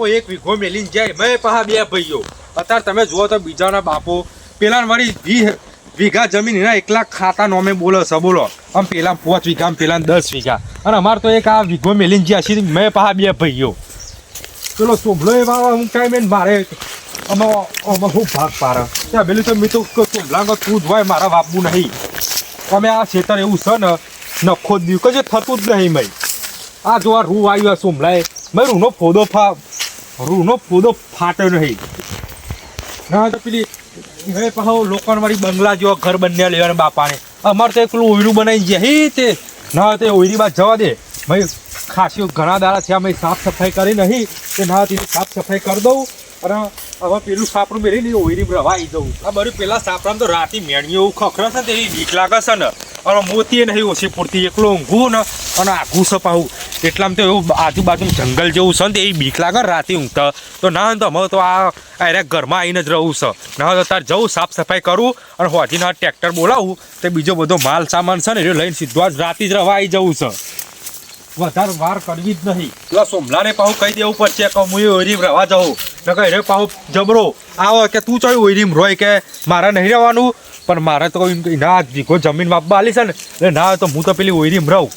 બાપો એક વીઘો મેલીને જાય, મેં પાછા બે ભાઈઓ. અત્યારે તમે જુઓ તો બીજાના બાપો પેલા મારી 20 વીઘા જમીન એના 1 લાખ ખાતા નોમે બોલો છે, બોલો. આમ પેલા 5 વીઘા, પેલા 10 વીઘા, અને અમારે તો એક આ વીઘો મેલીને જ્યાં છે મેં પાછા બે ભાઈઓ. પેલો સોમલો એમાં હું કાંઈ મારે આમાં શું ભાગ પાડે ત્યાં પેલું તો મેં તો સોમલા તું જ હોય, મારા બાપવું નહીં. અમે આ ખેતર એવું છે ને નખો જ દીધું કે થતું જ નહીં. મેં આ જો આ રૂ આવ્યું સોમલાએ, મેં રૂનો ફોદો ફાટ્યો નહીં. ના તો પેલી મેં પાછો લોકોને મારી બંગલા જેવા ઘર બન્યા લેવાના બાપાને. અમારે તો પેલું ઓયરું બનાવી ગયા હી તે ના તે ઓયરી બાદ જવા દે. મેં ખાસી ઘણા દાડા થયા મેં સાફ સફાઈ કરી નહીં તે ના તેની સાફ સફાઈ કરી દઉં અને હવે પેલું સાપડું મેળી નહીં ઓયરી રવા આવી દઉં. આ બધું પેલા સાપડામાં તો રાતી મેણીઓ એવું ખખરે છે ને તેની બીક લાગે છે ને, અને મોતી નહીં ઓછી પૂરતી એકલો ઊંઘું ને અને આઘું સપાવું એટલામાં તો એવું આજુબાજુ જંગલ જેવું છે ને તે બીક લાગે રાતે ઊંઘતા. તો ના તો અમે તો આ ઘરમાં આવીને જ રહું છે. ના તો તાર જવું સાફ સફાઈ કરું અને હોજીને ટ્રેક્ટર બોલાવું તે બીજો બધો માલ સામાન છે ને એ લઈને સીધો જ રાતે જ રવા આવી જવું છે. વધારે વાર કરવી જ નહીં. પેલા સોમલાને પાછું કહી દેવું પડશે કે હું ઓયરીમ રહેવા જાઉં ને કહે રે પાછું જબરો આવો કે તું ચોય ઓયરીમ રોય કે મારે નહીં રહેવાનું, પણ મારે તો ના વીઘો જમીન વાપવા આલી છે ને એટલે ના તો હું તો પેલી ઓયરીમ રહું.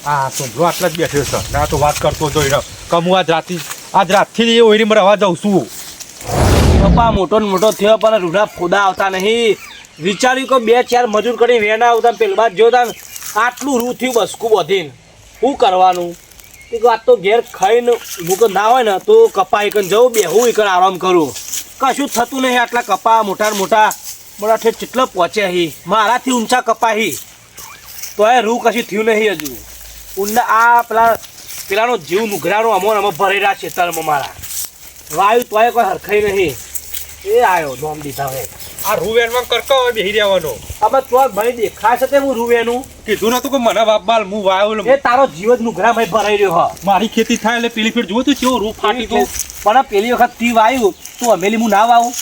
હા સોમલો આટલા જ બેઠ્યો છે, ના તો વાત કરતો જોઈ રહ્યો કે હું આજ રાતથી ઓયરીમ રહેવા જાઉં છું. પપ્પા મોટો ને મોટો થયો પણ રૂડા ફોદા આવતા નહીં. વિચાર્યું કે 2-4 મજૂર કરી વેના આવતા પેલા બાદ જોતા આટલું રૂ થયું બસકું બધીને શું કરવાનું. આ તો ઘેર ખાઈને મૂકો ના હોય ને તો કપા એકન જવું બેહું એકન આરામ કરું. કશું થતું નહીં. આટલા કપા મોટા ઠેઠ કેટલો પહોંચ્યા હી મારાથી ઊંચા કપા હી તો એ રૂ કશું થયું નહીં હજુ. ઊંડા આ પેલાનો જીવ નુઘરાનો અમો ભરી રહ્યા ખેતરમાં મારા વાયુ તોય કોઈ હરખાઈ નહીં. એ આવ્યો નોમ દીધા હવે આ રૂવેનમાં કરતો હોય બેહી રહેવાનો. આમાં તો ભાઈ દેખાશે તે હું રૂવેનું કીધું નતું કે મને બાપબાલ હું વાયો એ તારો જીવ જ નુઘરા ભાઈ ભરાઈ રહ્યો હા. મારી ખેતી થાય એટલે પેલી ફેર જોયું તું કેવો રૂ ફાટી તું. પણ પેલી વખત તી વાયું તું અમેલી હું ના વાવું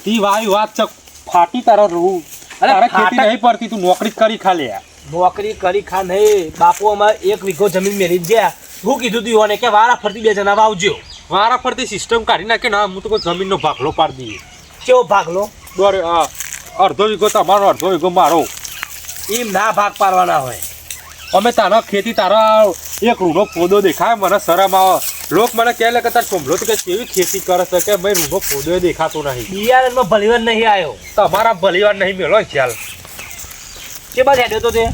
તી વાયુ વાત ચક ફાટી તારો રૂ. અરે ખેતી નહીં પડતી તું નોકરી કરી ખા લે. નોકરી કરી ખા નહીં બાપુ અમારે 1 વીઘો જમીન મેળી ગયા. હું કીધું તું એને કે વારા ફરતી 2 જણા વાવજો. વારા ફરતી સિસ્ટમ કાઢી નાખે ના હું તો કોઈ જમીનનો ભાગલો પાડી દઈએ. કેવો ભાગલો? અડધો વીઘો તમારો અડધો વીઘો મારો. એમ ના ભાગ પાડવાના હોય. અમે તારા ખેતી તારા એક રૂનો ફોદો દેખાય મને શરમ આવે. લોક મને કહે કે તાર સોમલો તો કે કેવી ખેતી કરે છે કે ભાઈ રૂનો ફોદો દેખાતો નહીં. બિયારણમાં ભલીવાર નહીં આવ્યો. તમારા ભલીવાર નહીં મેળો ખ્યાલ. કે બાદ હેડ્યો તો તે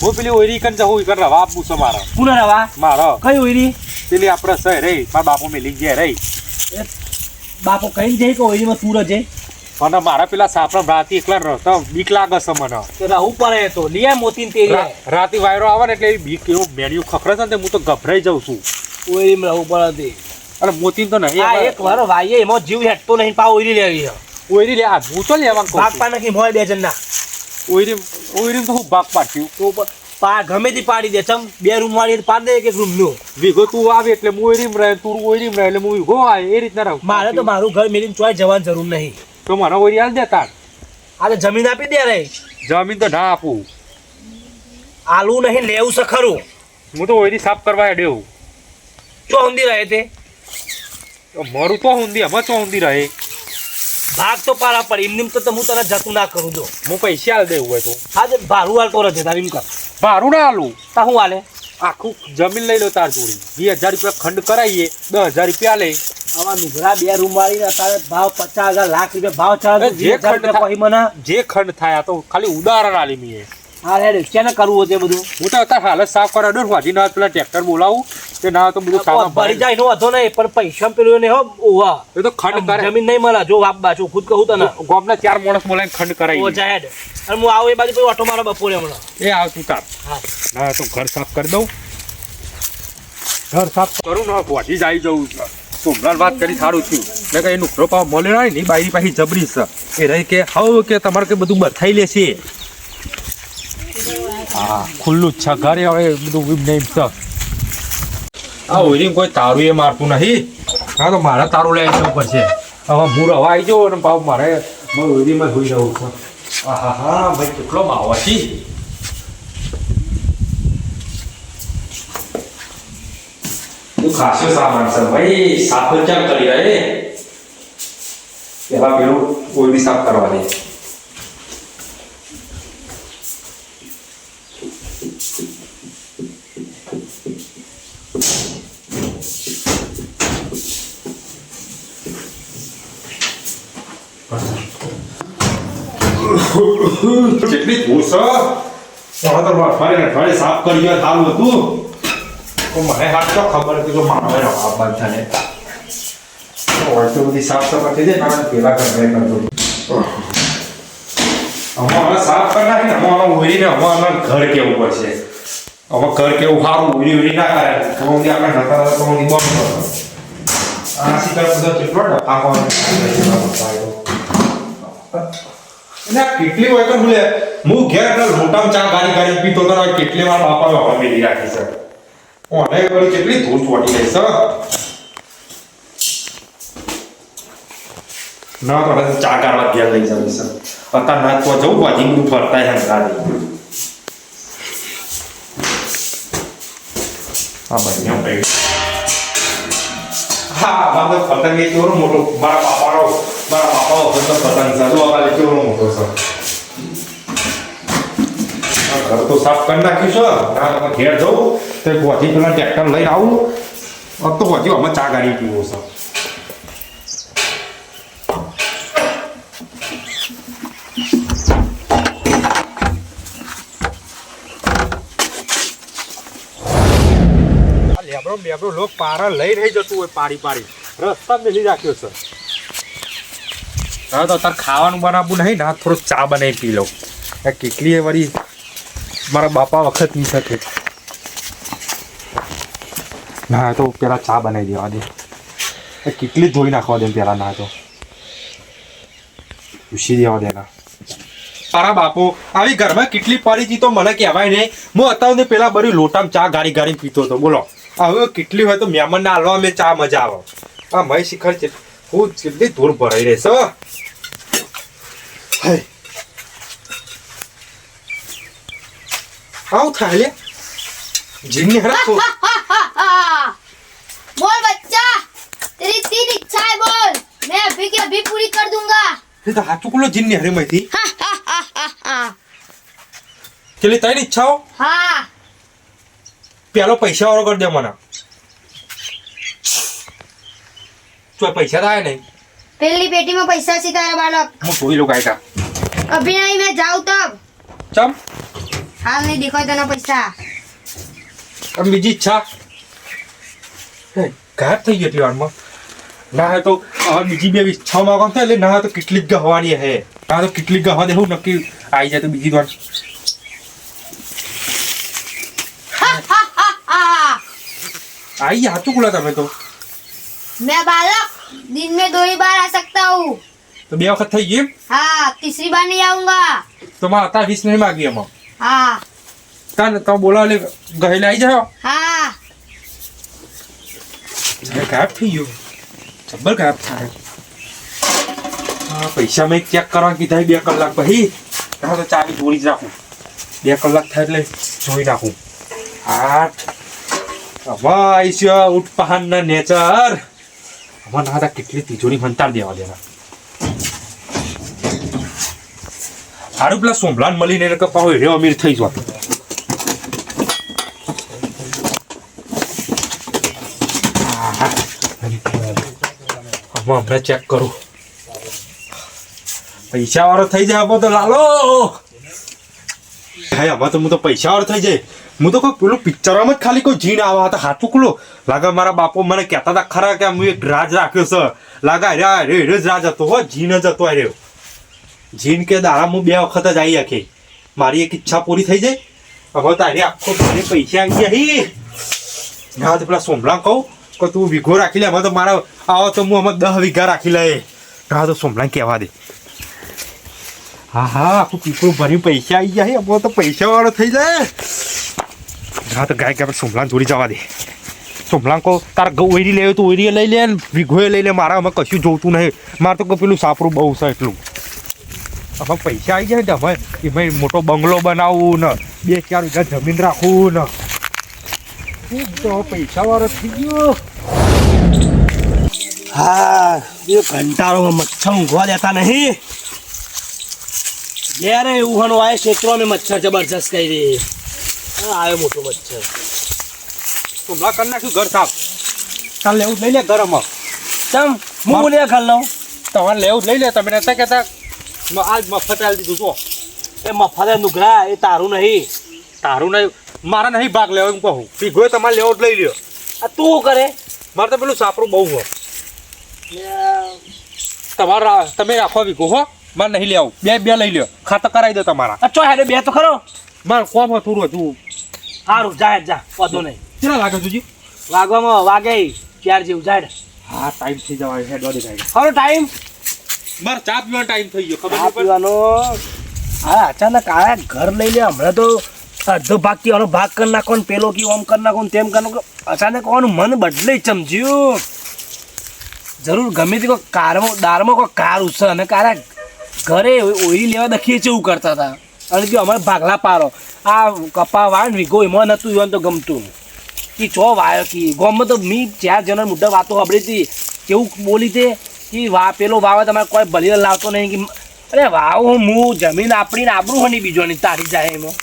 હું પેલી ઓયરી કન જવું કર રવા આપું છે મારા. કોને રવા? મારો. કઈ ઓયરી? પેલી આપણે સહી રહી મારા બાપુ મેલી ગયા રહી. બાપુ કઈ જાય કે ઓયરીમાં તું રજે? અને મારા પેલા સાપરા રાતે એકલા રહેતા બીક લાગે છે મને. રહું પડે તો લીયા મોતીન તે રાતે વાયરો આવે ને એટલે એવી બીક એવું મેળ્યું ખખરે છે ને હું તો ગભરાઈ જાઉં છું. ઓયરીમાં રહું પડે અને મોતીન તો નહીં. આ એક વાર વાઈએ એમાં જીવ હેઠતો નહીં પા ઓયરી લેવી. ઓયરી લે આ હું તો લેવા ભાગ પા નાખી મોય 2 જણના. ઓયરી તો હું ભાગ પાડ્યું તો પા ગમે તે પાડી દે. ચમ 2 રૂમ વાળી પાડ દે એક રૂમ નું વીઘો તું આવે એટલે હું ઓયરીમ રહે તું ઓયરીમ રહે એટલે હું વીઘો આવે એ રીતના રહું. મારે તો મારું ઘર મેળીને ચોય જવાની જરૂર નહીં. તો મને ઓયરી હાલ દેતા. આ તો જમીન આપી દે રે. જમીન તો ના આપું. આલુ નહીં લેવું છે ખરું. હું તો ઓયરી સાફ કરવા હેડ્યો. ચો ઊંધી રહે તે મારું તો ઊંધી અમે તો ઊંધી રહે. ભાગ તો પાડા પડે એમની તો હું તને જતું ના કરું દો. હું પૈસા હાલ દેવું હોય તો હા ભાડું હાલ તો રજે તારે એમ કર. ભાડું ના હાલું તા હું હાલે આખું જમીન લઈ લો તાર જોડી 20,000 રૂપિયા ખંડ કરાવીએ 10,000 રૂપિયા લે. આવા નુગરા 2 રૂમ વાળી અત્યારે ભાવ 50,000 લાખ રૂપિયા ભાવ ચાલે. જે ખંડ થાય તો ખાલી ઉદાહરણ આલી મીએ. હા હેડ કેને કરવું છે બધું? હું તો અત્યારે હાલત સાફ કરવા દો વાજી ના પેલા ટ્રેક્ટર બોલાવું તે ના તો બધું સાફ ભરી જાય નો વધો નહીં પણ પૈસા પેલું ને હો ઓવા એ તો ખંડ કરે જમીન નહીં મળે. જો બાપ બાજુ ખુદ કહું તને ગોમના 4 માણસ બોલાઈને ખંડ કરાવી ઓ જા હેડ. અને હું આવું એ બાજુ કોઈ ઓટો મારો બપોરે હમણાં. એ આવતું તાર. હા ના તો ઘર સાફ કરી દઉં. ઘર સાફ કરું ને વાજી જાય જવું છે. સોમલાલ વાત કરી સારું થયું ને કે એ નુકરો પાવ મળે નહીં ને બાયરી પાછી જબરી છે એ રહી કે હવે કે તમારે કે બધું બથાઈ લેશે. હા ખુલ્લું જ છે ઘરે હવે બધું નહીં છે. આ ઓયરી કોઈ તારું એ મારતું નહીં. હા તો મારે તારું લઈ જવું પડશે. હવે હું રવા આવી જાઉં અને પાછું મારે ઓયરીમાં હોઈ રહું છું. હા હા ભાઈ કેટલો માવો છે. તું ખાસો સામાન છે ભાઈ. સાફ જ કેમ કરી રહે? પેલા પેલું કોઈ બી સાફ કરવા દે. કેટલી ધૂળ છે. અઠવાડિયે સાફ કરી ગયા સારું હતું. તો મને હાથ તો ખબર હતી કે માનવ આ બધાને હોય તો બધી સાફ સફાઈ થઈ જાય ને પેલા કરતો અમારે સાફ કરી નાખીને અમારે ઉડીને અમારે ઘર કેવું પડશે. હવે ઘર કેવું સારું ઉડી ના કરે તો આપણે નતા તો બંધ કરો. આ શીખર બધો કેટલો ડફાકો કેટલી હોય તો બોલે હું ઘેર લોટામાં ચા ગાડી પીતો તો કેટલી વાર બાપા હવે મેલી રાખી છે. ઓને કરી કેટલી ધૂળ ચોટી ગઈ છે. ના તો ચા કાઢવા ઘેર લઈ જવી છે. અત્યારે ના તો જવું બાજી બધું ફરતા છે ગાડી. હા ભાઈ એમ ભાઈ હા બાબા પતંગ એ કેવો મોટો મારા બાપા વખત પતંગ છે. જો આ કેવો મોટો છે. ઘર તો સાફ કરી નાખીશું. ના ઘેર જવું તો ગોથી પેલા ટ્રેક્ટર લઈને આવું. તો ગોથી અમે ચા ગાડી પીવો છે. લેબડો લોક પારા લઈ રહી જતું હોય પાડી રસ્તા મેલી રાખ્યો છે. હા તો તાર ખાવાનું બનાવવું નહીં ના થોડું ચા બનાવી પી લઉં. કેટલી વળી મારા બાપા વખત ની શકે. ના તો પેલા ચા બનાવી દેવા દે. કેટલી ધોઈ નાખવા દે પેલા. ના તો પૂછી દેવા દે. તારા બાપુ આવી ઘરમાં કેટલી પડી હતી તો મને કહેવાય નહીં. હું અત્યારે પેલા બધી લોટામાં ચા ગાડી પીતો હતો. બોલો હવે કેટલી હોય તો મહેમાનને હાલવા મેં ચા મજા આવે. આ મય શિખર છે હું કેટલી ધૂળ ભરાઈ રહેશે. આવું થાય લે જીની હરા તો बोल बच्चा तेरी 3 इच्छाएं बोल मैं अभी की अभी पूरी कर दूंगा. એ તો હાચું કોલો જીની હરે મયથી ચલી તારી ઈચ્છાઓ. हाँ પેલો પૈસા વાળો કરી દે મને. તો પૈસા થાય નહીં. पहली पेटी में पैसा सिखाया बालक. હું જોઈ લો ગાયકા. अभी नहीं मैं जाऊँ तब. ચમ हाल नहीं दिखा देना पैसा. अब બીજી ઈચ્છા ગાયબ થઈ ગઈ વારમાં. ના હે તો હવે બીજી બે ઈચ્છાઓ માંગો થાય એટલે ના તો કેટલી જ ગહવાની હે. ના તો કેટલી ગહવા દે હું નક્કી આવી જાય તો બીજી વાર आई हाथों खुला था मैं तो. मैं बालक दिन में 2 ही बार आ सकता हूँ. तो બે વખત થઈ ગઈ. हाँ तीसरी बार नहीं आऊंगा. તો માં હતા 20 નહીં માગી એમાં. हाँ તાન તો બોલાવ લે ગહેલે આવી જાવ. हाँ ગાયબ થઈ ગયો. જબ્બર ગાયબ થાય. હા પૈસા મેં ચેક કરવા કીધા 2 કલાક પછી. હા તો ચાવી જોડી જ રાખું. 2 કલાક થાય એટલે જોઈ નાખું. 8 ભાઈ છે ઉઠપહાનના નેચર. હવે ના હતા કેટલી તિજોરી મંતાર દેવા દેના. હારું પેલા સોમલાન મળીને એને કપાવો હેરો અમીર થઈ જવા. હમણાં ચેક કરું. પૈસા વાળો થઈ જાય તો લાલો. હા હવે તો હું તો પૈસા વાળો થઈ જાય. હું તો કોઈ પેલું પિક્ચરમાં જ ખાલી કોઈ જીન આવા હતા. હાથું કુલો લાગે મારા બાપો મને કહેતા હતા ખરા કે હું એક રાજ રાખ્યો છે. લાગે રે જ રાજ હતો હો. જીન જ હતો રહ્યો. જીન કે દાડા હું 2 વખત જ આવી આખી. મારી એક ઈચ્છા પૂરી થઈ જાય. હવે તારી આખો મારે પૈસા આવી ગયા. હા તો પેલા સોમલાં કહું કે તું વીઘો રાખી લે. હવે તો મારા આવો તો હું અમે 10 વીઘા રાખી લે. હા તો સોમલાં કહેવા દે. હા હા આખું પીપળું ભર્યું પૈસા આવી ગયા. હવે તો પૈસા વાળો થઈ જાય. હા તો ગાય કે સોમલાન જોડી જવા દે. સોમલાન કહો તારે ઓયરી લેવું તો ઓયરી લઈ લે ને વીઘોએ લઈ લે. મારા અમે કશું જોતું નહીં. મારે તો પેલું સાપરું બહુ છે એટલું. હવે પૈસા આવી જાય ને હવે એમાં મોટો બંગલો બનાવવું ને 2-4 વીઘા જમીન રાખવું ને તો પૈસા વાળો થઈ ગયો. હા એ ઘંટાળોમાં મચ્છર ઊંઘવા દેતા નહીં. જ્યારે એવું હનું આવે ક્ષેત્રોમાં મચ્છર જબરજસ્ત કરી દે. આવ્યો મોટો મચ્છર. હમણાં કરી નાખ્યું ઘર સાફ. તાર લેવું જ લઈ લે ગરમ. ચમ હું લે ખાલ લઉં. તમારે લેવું જ લઈ લે. તમે નતા કહેતા આજ મફત આલી દીધું છો. એ મફતે નુકરા એ તારું નહીં. તારું નહીં મારા નહીં ભાગ લેવો એમ કહું. ભીગોય તમારે લેવો જ લઈ લ્યો. આ તું શું કરે? મારે તો પેલું સાપરું બહુ હોય. તમારા તમે રાખો વીઘો હો. મારે નહીં લેવું. બે લઈ લ્યો. ખાતર કરાવી દો તમારા. આ ચો હેડે બે તો ખરો. મારે કોમ હતું હતું. સારું જા જા વાંધો નહીં. કેટલા લાગે તુજી? વાગવામાં વાગે ચાર જેવું જાય. હા ટાઈમ થઈ જવા હેડવા દે ગાડી. હવે ટાઈમ મારે ચા પીવાનો ટાઈમ થઈ ગયો. ખબર ચા નહીં પડે. પીવાનો. હા અચાનક આયા ઘર લઈ લે. હમણાં તો અડધો ભાગ કીવાનો ભાગ કરી નાખો ને પેલો કી ઓમ કરી નાખો ને તેમ કરી નાખો. અચાનક કોનું મન બદલે સમજ્યું. જરૂર ગમે તે કોઈ કારમાં દારમાં કોઈ કાર ઉછે અને કારા ઘરે ઓરી લેવા દખીએ છે એવું કરતા હતા. અને જો અમારે ભાગલા પારો આ કપા વાળ વીઘો એમાં નહોતું એવાનું તો ગમતું કે ચો વાયો કે ગામમાં તો મી 4 જણા મોટા વાતો સાંભળી હતી. કેવું બોલી તે કે વા પેલો વાવે તમારે કોઈ ભલી લાવતો નહીં કે અરે વાવ હું જમીન આપણી ને આબરું હની બીજોની તારી જાય એમાં.